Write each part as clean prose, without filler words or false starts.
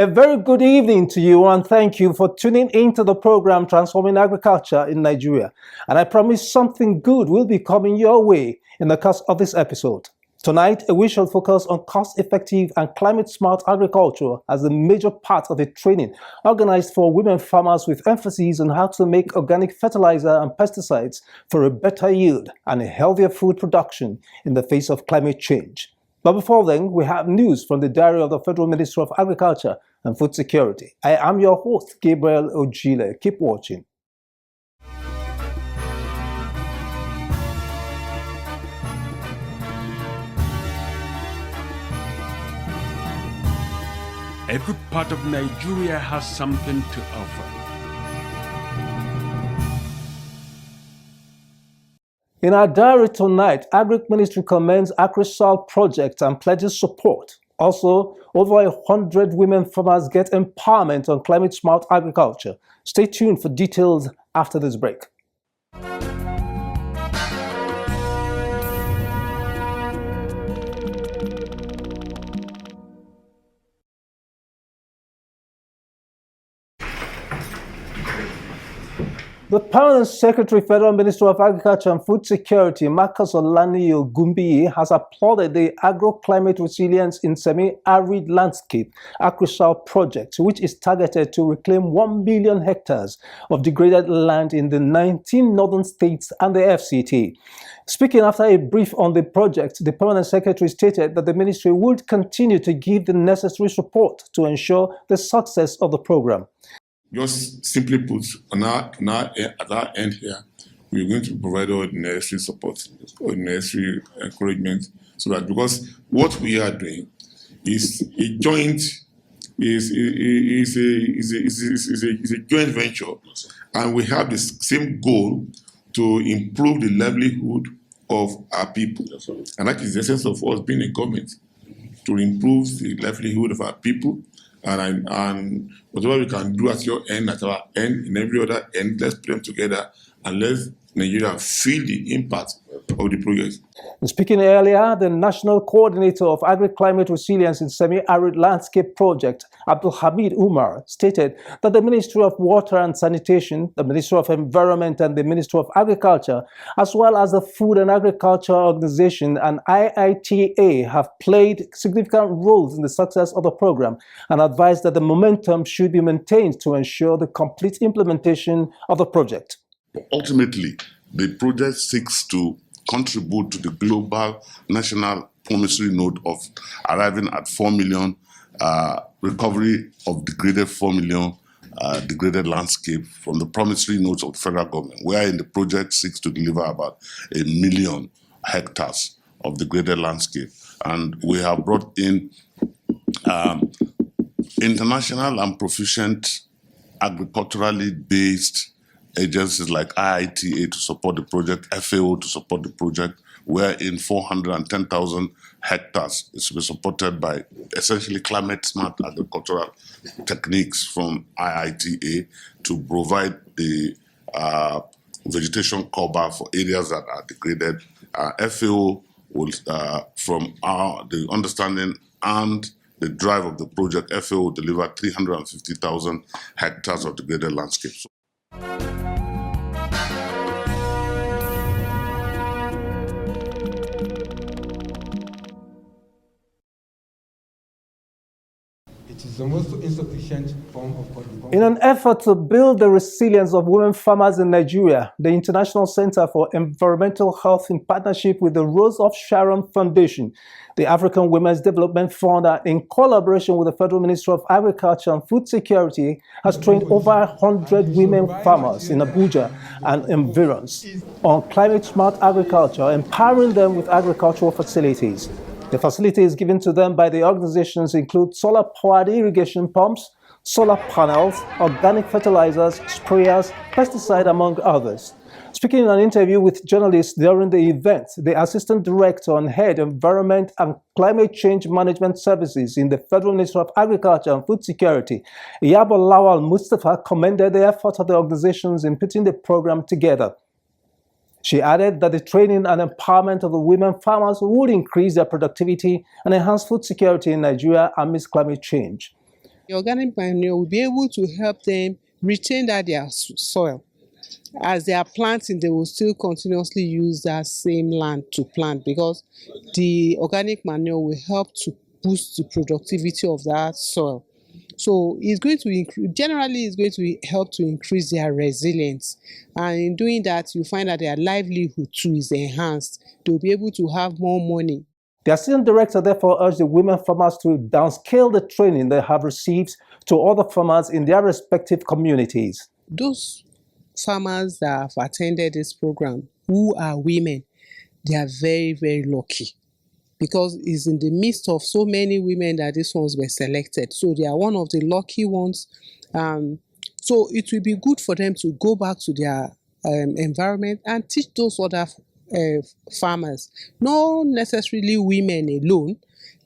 A very good evening to you, and thank you for tuning into the program Transforming Agriculture in Nigeria. And I promise something good will be coming your way in the course of this episode. Tonight, we shall focus on cost-effective and climate-smart agriculture as a major part of a training organized for women farmers with emphasis on how to make organic fertilizer and pesticides for a better yield and a healthier food production in the face of climate change. But before then, we have news from the diary of the Federal Ministry of Agriculture and Food Security. I am your host, Gabriel Ojile. Keep watching. Every part of Nigeria has something to offer. In our diary tonight, Agric Ministry commends AgriSal project and pledges support. Also, over 100 women farmers get empowerment on climate-smart agriculture. Stay tuned for details after this break. The Permanent Secretary, Federal Ministry of Agriculture and Food Security, Marcus Olaniyi Gumbiyi, has applauded the Agro-Climate Resilience in Semi-Arid Landscape AgriSal project, which is targeted to reclaim 1 million hectares of degraded land in the 19 northern states and the FCT. Speaking after a brief on the project, the Permanent Secretary stated that the ministry would continue to give the necessary support to ensure the success of the program. Just simply put, at our end here, we're going to provide all the necessary support, all the necessary encouragement, so that because what we are doing is a joint, is a joint venture, and we have the same goal to improve the livelihood of our people, and that is the essence of us being a government, to improve the livelihood of our people. And whatever we can do at your end, at our end, in every other end, let's put them together and let Nigeria feel the impact of the project. Speaking earlier, the National Coordinator of Agri-Climate Resilience in Semi-Arid Landscape Project, Abdulhamid Umar, stated that the Ministry of Water and Sanitation, the Ministry of Environment and the Ministry of Agriculture, as well as the Food and Agriculture Organization and IITA have played significant roles in the success of the program and advised that the momentum should be maintained to ensure the complete implementation of the project. Ultimately, the project seeks to contribute to the global national promissory note of arriving at 4 million recovery of degraded 4 million degraded landscape from the promissory notes of the federal government, wherein the project seeks to deliver about 1 million hectares of degraded landscape. And we have brought in international and proficient agriculturally based agencies like IITA to support the project, FAO to support the project, wherein 410,000 hectares is to be supported by essentially climate-smart agricultural techniques from IITA to provide the vegetation cover for areas that are degraded. FAO will, from the understanding and the drive of the project, FAO will deliver 350,000 hectares of degraded landscapes. It is the most insufficient form of control. In an effort to build the resilience of women farmers in Nigeria, the International Center for Environmental Health, in partnership with the Rose of Sharon Foundation, the African Women's Development Fund, in collaboration with the Federal Ministry of Agriculture and Food Security, has trained over 100 women farmers in Abuja and environs on climate-smart agriculture, empowering them with agricultural facilities. The facilities given to them by the organizations include solar-powered irrigation pumps, solar panels, organic fertilizers, sprayers, pesticide, among others. Speaking in an interview with journalists during the event, the Assistant Director on Head Environment and Climate Change Management Services in the Federal Ministry of Agriculture and Food Security, Iyabo Lawal Mustafa, commended the effort of the organizations in putting the program together. She added that the training and empowerment of the women farmers would increase their productivity and enhance food security in Nigeria amidst climate change. The organic manure will be able to help them retain their soil. As they are planting, they will still continuously use that same land to plant because the organic manure will help to boost the productivity of that soil. So it's going to generally it's going to help to increase their resilience, and in doing that, you find that their livelihood too is enhanced. They'll be able to have more money. The assistant director therefore urged the women farmers to downscale the training they have received to other farmers in their respective communities. Those farmers that have attended this program who are women, they are very, very lucky because it's in the midst of so many women that these ones were selected. So they are one of the lucky ones. So it will be good for them to go back to their environment and teach those other farmers, not necessarily women alone.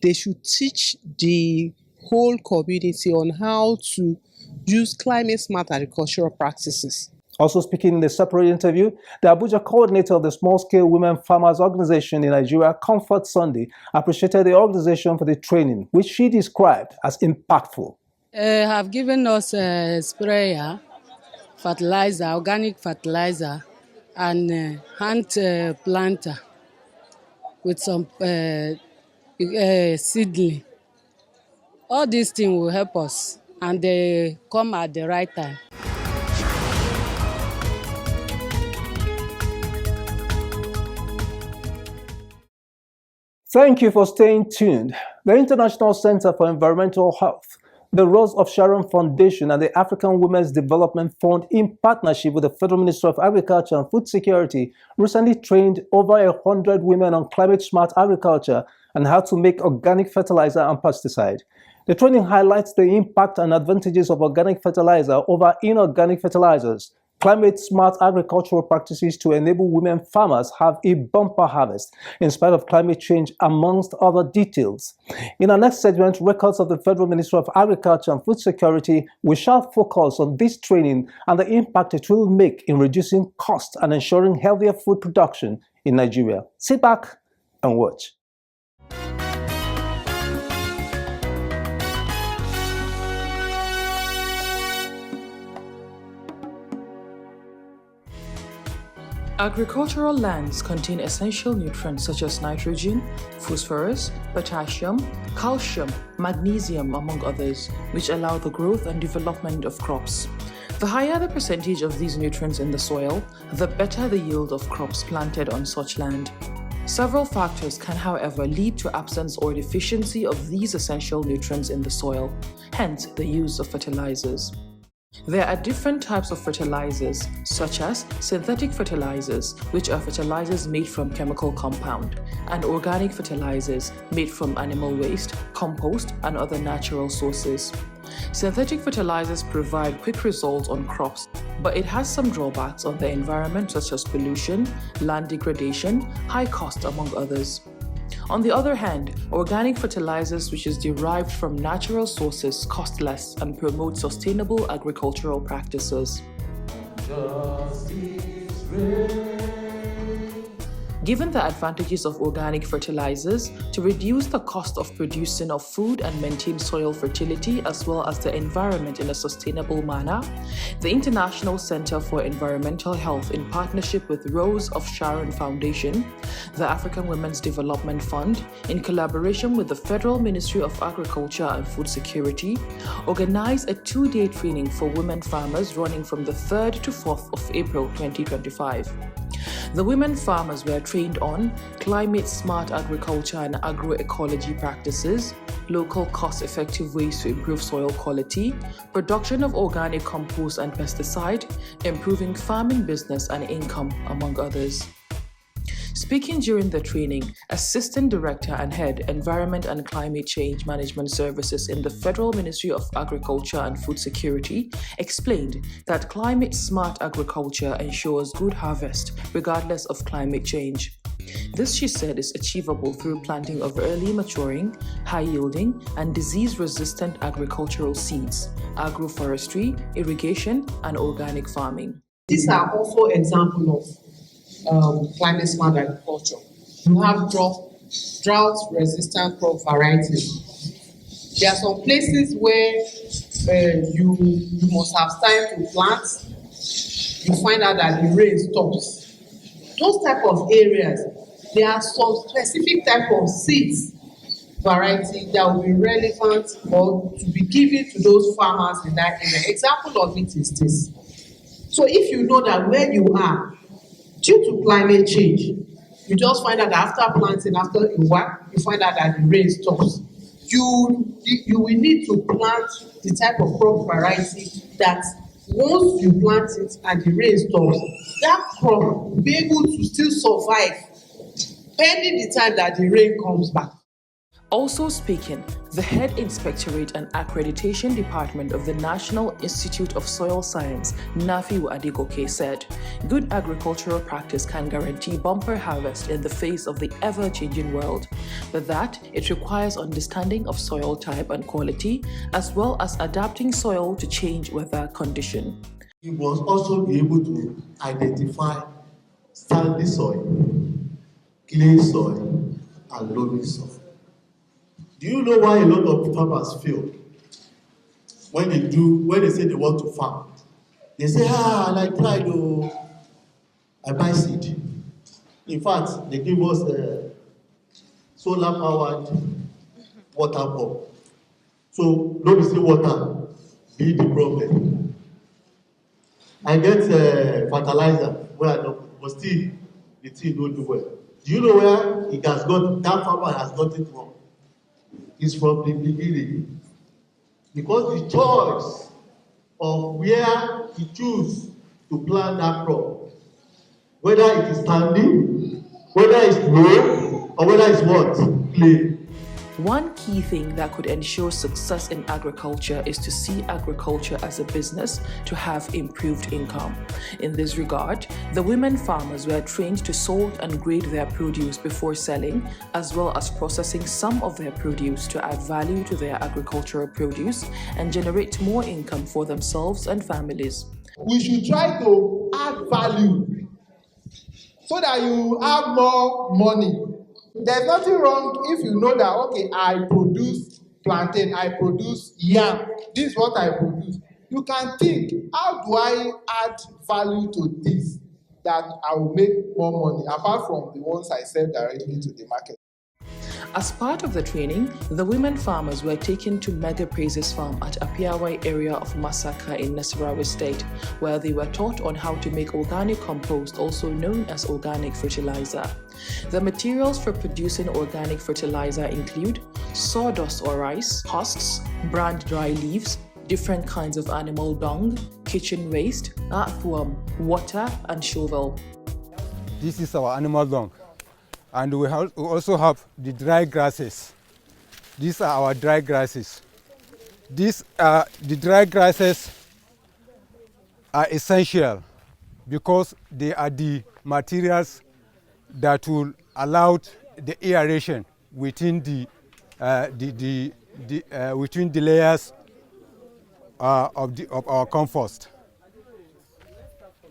They should teach the whole community on how to use climate-smart agricultural practices. Also speaking in a separate interview, the Abuja coordinator of the small-scale women farmers organization in Nigeria, Comfort Sunday, appreciated the organization for the training, which she described as impactful. Have given us a sprayer, fertilizer, organic fertilizer, and hand planter with some seedling. All these things will help us, and they come at the right time. Thank you for staying tuned. The International Center for Environmental Health, the Rose of Sharon Foundation, and the African Women's Development Fund, in partnership with the Federal Ministry of Agriculture and Food Security, recently trained over 100 women on climate-smart agriculture and how to make organic fertilizer and pesticide. The training highlights the impact and advantages of organic fertilizer over inorganic fertilizers, climate-smart agricultural practices to enable women farmers have a bumper harvest in spite of climate change, amongst other details. In our next segment, records of the Federal Ministry of Agriculture and Food Security, we shall focus on this training and the impact it will make in reducing costs and ensuring healthier food production in Nigeria. Sit back and watch. Agricultural lands contain essential nutrients such as nitrogen, phosphorus, potassium, calcium, magnesium, among others, which allow the growth and development of crops. The higher the percentage of these nutrients in the soil, the better the yield of crops planted on such land. Several factors can, however, lead to absence or deficiency of these essential nutrients in the soil, hence the use of fertilizers. There are different types of fertilizers, such as synthetic fertilizers, which are fertilizers made from chemical compound, and organic fertilizers made from animal waste, compost, and other natural sources. Synthetic fertilizers provide quick results on crops, but it has some drawbacks on the environment such as pollution, land degradation, high cost, among others. On the other hand, organic fertilizers, which is derived from natural sources, cost less and promote sustainable agricultural practices. Given the advantages of organic fertilizers to reduce the cost of producing of food and maintain soil fertility as well as the environment in a sustainable manner, the International Center for Environmental Health, in partnership with Rose of Sharon Foundation, the African Women's Development Fund, in collaboration with the Federal Ministry of Agriculture and Food Security, organized a 2-day training for women farmers running from the 3rd to 4th of April 2025. The women farmers were trained on climate-smart agriculture and agroecology practices, local cost-effective ways to improve soil quality, production of organic compost and pesticide, improving farming business and income, among others. Speaking during the training, Assistant Director and Head, Environment and Climate Change Management Services in the Federal Ministry of Agriculture and Food Security, explained that climate-smart agriculture ensures good harvest regardless of climate change. This, she said, is achievable through planting of early maturing, high-yielding, and disease-resistant agricultural seeds, agroforestry, irrigation, and organic farming. These are also examples of climate-smart agriculture. You have drought-resistant crop varieties, There are some places where you must have time to plant. You find out that the rain stops. Those type of areas, there are some specific type of seeds variety that will be relevant or to be given to those farmers in that area. Example of it is this. So if you know that where you are, due to climate change, you just find out that after planting, after a while, you find out that the rain stops. You will need to plant the type of crop variety that once you plant it and the rain stops, that crop will be able to still survive pending the time that the rain comes back. Also speaking, the Head Inspectorate and Accreditation Department of the National Institute of Soil Science, Nafiu Adegoke, said, good agricultural practice can guarantee bumper harvest in the face of the ever-changing world, but that it requires understanding of soil type and quality, as well as adapting soil to change weather condition. You must also be able to identify sandy soil, clay soil, and loamy soil. Do you know why a lot of farmers fail when they say they want to farm? They say, I tried to buy seed. In fact, they give us a solar powered water pump. So no be say water be the problem. I get fertilizer where I don't, but still the thing don't do well. Do you know where that farmer has got it wrong? Is from the beginning, because the choice of where he choose to plant that crop, whether it is standing, whether it's low, or whether it's what, clay. One key thing that could ensure success in agriculture is to see agriculture as a business to have improved income. In this regard, the women farmers were trained to sort and grade their produce before selling, as well as processing some of their produce to add value to their agricultural produce and generate more income for themselves and families. We should try to add value so that you have more money. There's nothing wrong if you know that, okay, I produce plantain, I produce yam, this is what I produce. You can think, how do I add value to this that I will make more money, apart from the ones I sell directly to the market? As part of the training, the women farmers were taken to Mega Praises Farm at Apiawai area of Masaka in Nasarawa State, where they were taught on how to make organic compost, also known as organic fertilizer. The materials for producing organic fertilizer include sawdust or rice, husks, burned dry leaves, different kinds of animal dung, kitchen waste, earthworm, water, and shovel. This is our animal dung. And we also have the dry grasses. These are our dry grasses. The dry grasses are essential because they are the materials that will allow the aeration within the layers of our compost.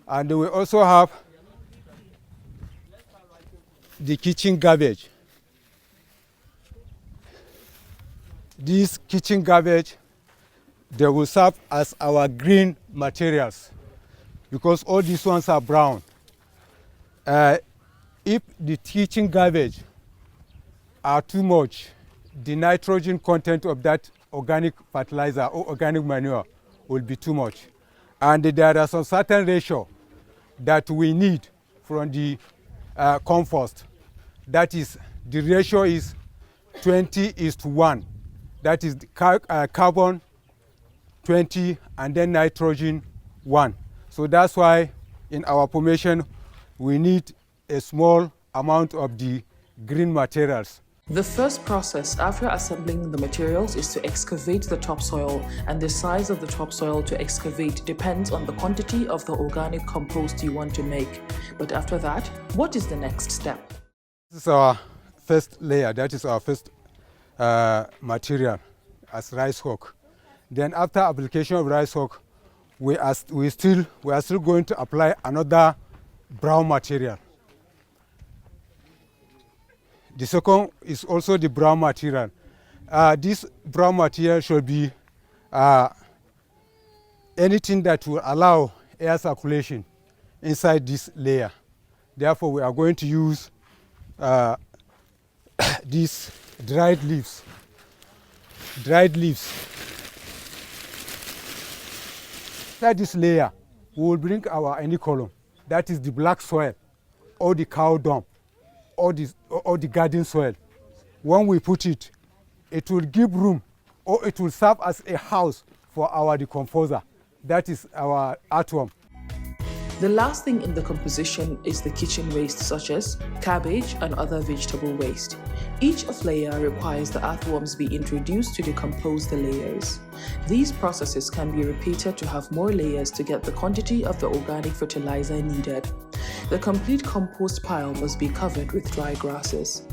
And we also have the kitchen garbage. This kitchen garbage, they will serve as our green materials because all these ones are brown. If the kitchen garbage are too much, the nitrogen content of that organic fertilizer or organic manure will be too much. And there are some certain ratio that we need from the compost. That is, the ratio is 20:1. That is carbon 20 and then nitrogen 1. So that's why in our formation we need a small amount of the green materials. The first process after assembling the materials is to excavate the topsoil, and the size of the topsoil to excavate depends on the quantity of the organic compost you want to make. But after that, what is the next step? This is our first layer, that is our first material as rice husk. Then after application of rice husk, we are still going to apply another brown material. The second is also the brown material. This brown material should be anything that will allow air circulation inside this layer. Therefore, we are going to use these dried leaves. Inside this layer, we will bring our any column. That is the black soil, or the cow dung, or the garden soil. When we put it, it will give room, or it will serve as a house for our decomposer. That is our earthworm. The last thing in the composition is the kitchen waste such as cabbage and other vegetable waste. Each layer requires the earthworms be introduced to decompose the layers. These processes can be repeated to have more layers to get the quantity of the organic fertilizer needed. The complete compost pile must be covered with dry grasses.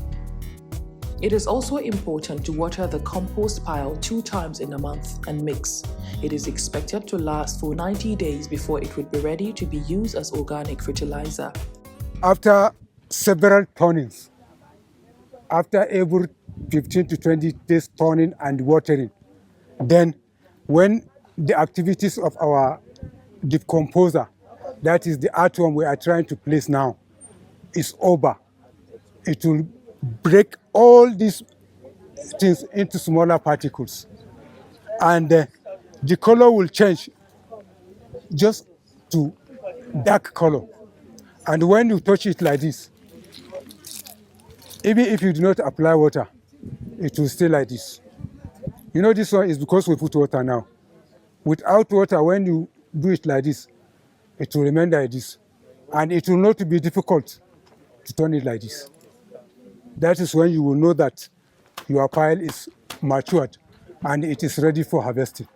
It is also important to water the compost pile 2 times in a month and mix. It is expected to last for 90 days before it would be ready to be used as organic fertilizer. After several turnings, after every 15 to 20 days turning and watering, then when the activities of our decomposer, that is the earthworm we are trying to place now, is over, it will break all these things into smaller particles, and the color will change just to dark color. And when you touch it like this, even if you do not apply water, it will stay like this. You know, this one is because we put water now. Without water, when you do it like this, it will remain like this, and it will not be difficult to turn it like this. That is when you will know that your pile is matured and it is ready for harvesting.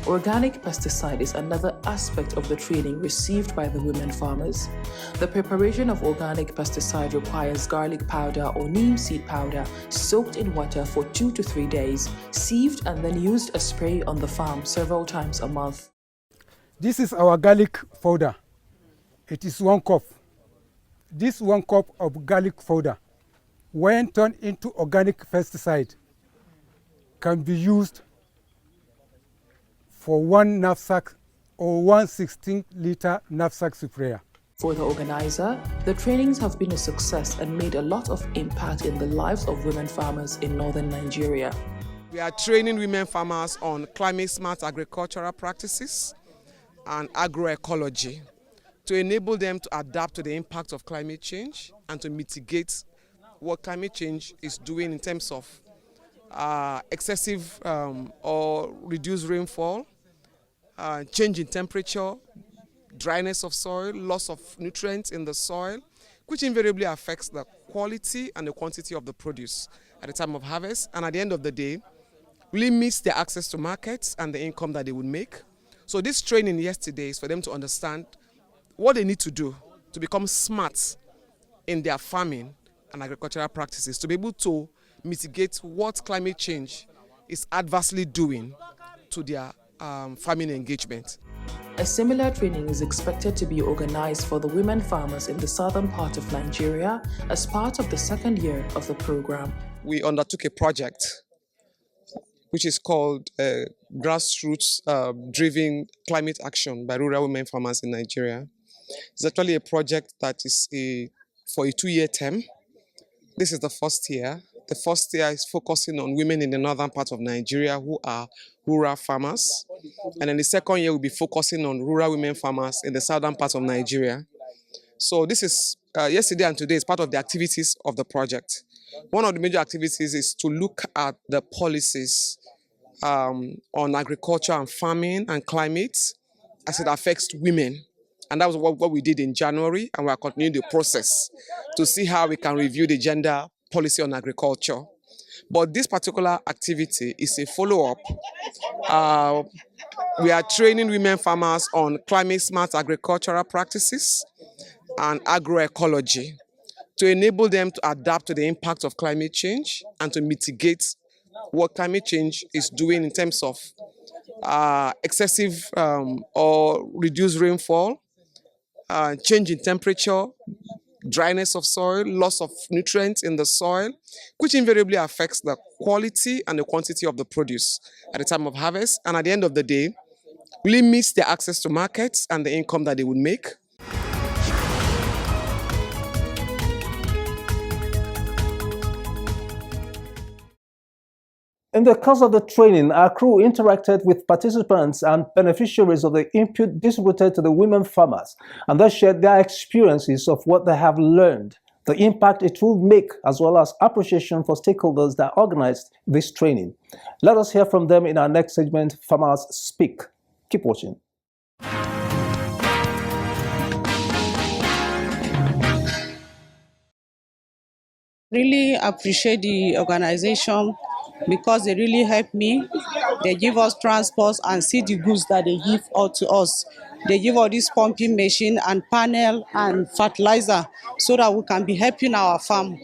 Organic pesticide is another aspect of the training received by the women farmers. The preparation of organic pesticide requires garlic powder or neem seed powder soaked in water for 2 to 3 days, sieved and then used as spray on the farm several times a month. This is our garlic powder. It is 1 cup. This 1 cup of garlic powder, when turned into organic pesticide, can be used for 1 knapsack or 1 16-liter knapsack sprayer. For the organizer, the trainings have been a success and made a lot of impact in the lives of women farmers in northern Nigeria. We are training women farmers on climate-smart agricultural practices and agroecology to enable them to adapt to the impact of climate change and to mitigate what climate change is doing in terms of excessive or reduced rainfall, change in temperature, dryness of soil, loss of nutrients in the soil, which invariably affects the quality and the quantity of the produce at the time of harvest, and at the end of the day, limits their access to markets and the income that they would make. So this training yesterday is for them to understand what they need to do to become smart in their farming and agricultural practices, to be able to mitigate what climate change is adversely doing to their farming engagement. A similar training is expected to be organized for the women farmers in the southern part of Nigeria as part of the 2nd year of the program. We undertook a project which is called Grassroots Driven Climate Action by Rural Women Farmers in Nigeria. It's actually a project that is for a 2-year term. This is the 1st year. The 1st year is focusing on women in the northern part of Nigeria who are rural farmers. And then the 2nd year will be focusing on rural women farmers in the southern part of Nigeria. So this is, yesterday and today is part of the activities of the project. One of the major activities is to look at the policies on agriculture and farming and climate as it affects women. And that was what we did in January, and we are continuing the process to see how we can review the gender policy on agriculture. But this particular activity is a follow-up. We are training women farmers on climate-smart agricultural practices and agroecology to enable them to adapt to the impact of climate change and to mitigate what climate change is doing in terms of excessive or reduced rainfall, change in temperature, dryness of soil, loss of nutrients in the soil, which invariably affects the quality and the quantity of the produce at the time of harvest, and at the end of the day, limits their access to markets and the income that they would make. In the course of the training, our crew interacted with participants and beneficiaries of the input distributed to the women farmers, and they shared their experiences of what they have learned, the impact it will make, as well as appreciation for stakeholders that organized this training. Let us hear from them in our next segment, Farmers Speak. Keep watching. Really appreciate the organization because they really help me. They give us transport and see the goods that they give out to us. They give all this pumping machine and panel and fertilizer so that we can be helping our farm.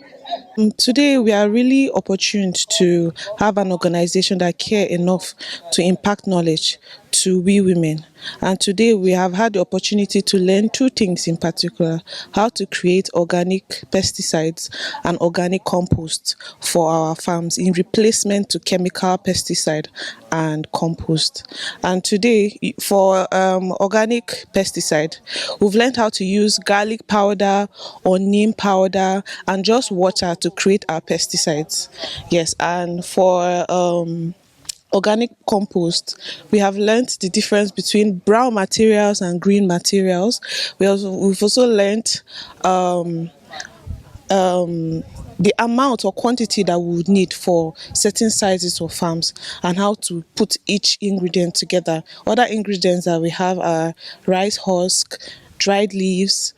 Today we are really opportune to have an organization that care enough to impact knowledge to we women, and today we have had the opportunity to learn two things in particular: how to create organic pesticides and organic compost for our farms in replacement to chemical pesticide and compost. And today for organic pesticide, we've learned how to use garlic powder or neem powder and just water to create our pesticides. Yes, and for organic compost, we have learned the difference between brown materials and green materials. We've also learned the amount or quantity that we would need for certain sizes of farms and how to put each ingredient together. Other ingredients that we have are rice husk, dried leaves,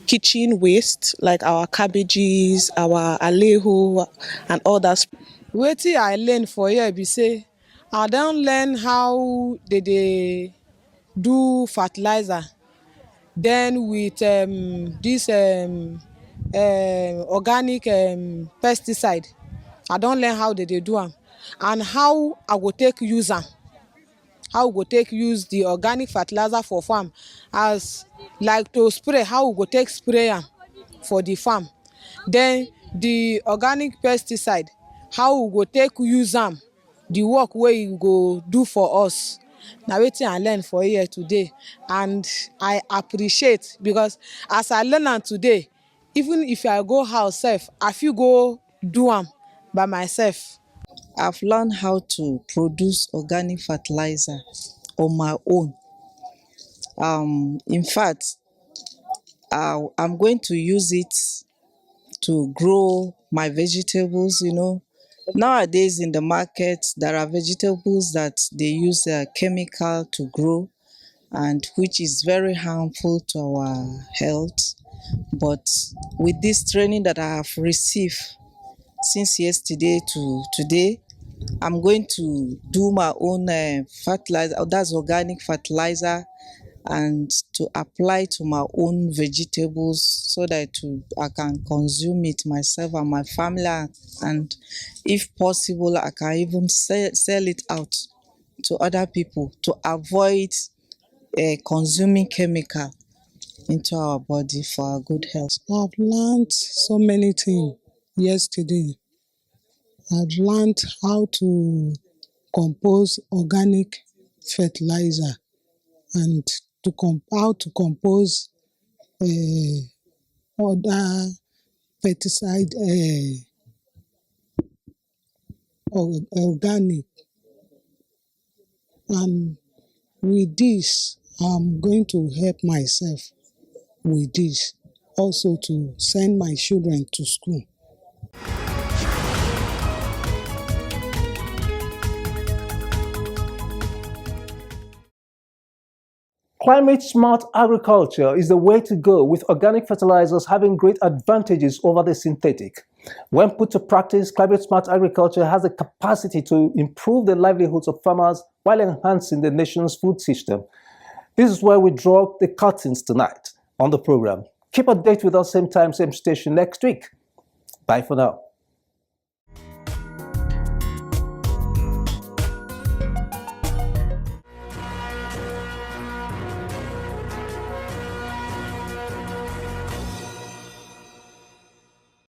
kitchen waste like our cabbages, our aleho, and all that. Wetin I learn for here be say I don learn how they do fertilizer, then with this organic pesticide. I don learn how they do am and how I go take use am. How we go take use the organic fertilizer for farm, as like to spray, how we go take spray am for the farm. Then the organic pesticide, how we go take use am, the work wey e go do for us. Na wetin I learn for here today, and I appreciate because as I learn am today, even if I go house sef, I fit go do am by myself. I've learned how to produce organic fertilizer on my own. In fact, I'm going to use it to grow my vegetables. You know, nowadays in the market, there are vegetables that they use chemical to grow, and which is very harmful to our health. But with this training that I have received since yesterday to today, I'm going to do my own fertilizer, that's organic fertilizer, and to apply to my own vegetables so that I can consume it myself and my family, and if possible I can even sell it out to other people to avoid consuming chemical into our body for our good health. I've learned so many things yesterday. I've learned how to compose organic fertilizer and how to compose other pesticide organic. And with this, I'm going to help myself with this, also to send my children to school. Climate-smart agriculture is the way to go, with organic fertilizers having great advantages over the synthetic. When put to practice, climate-smart agriculture has the capacity to improve the livelihoods of farmers while enhancing the nation's food system. This is where we draw the curtains tonight on the program. Keep updated with us same time, same station next week. Bye for now.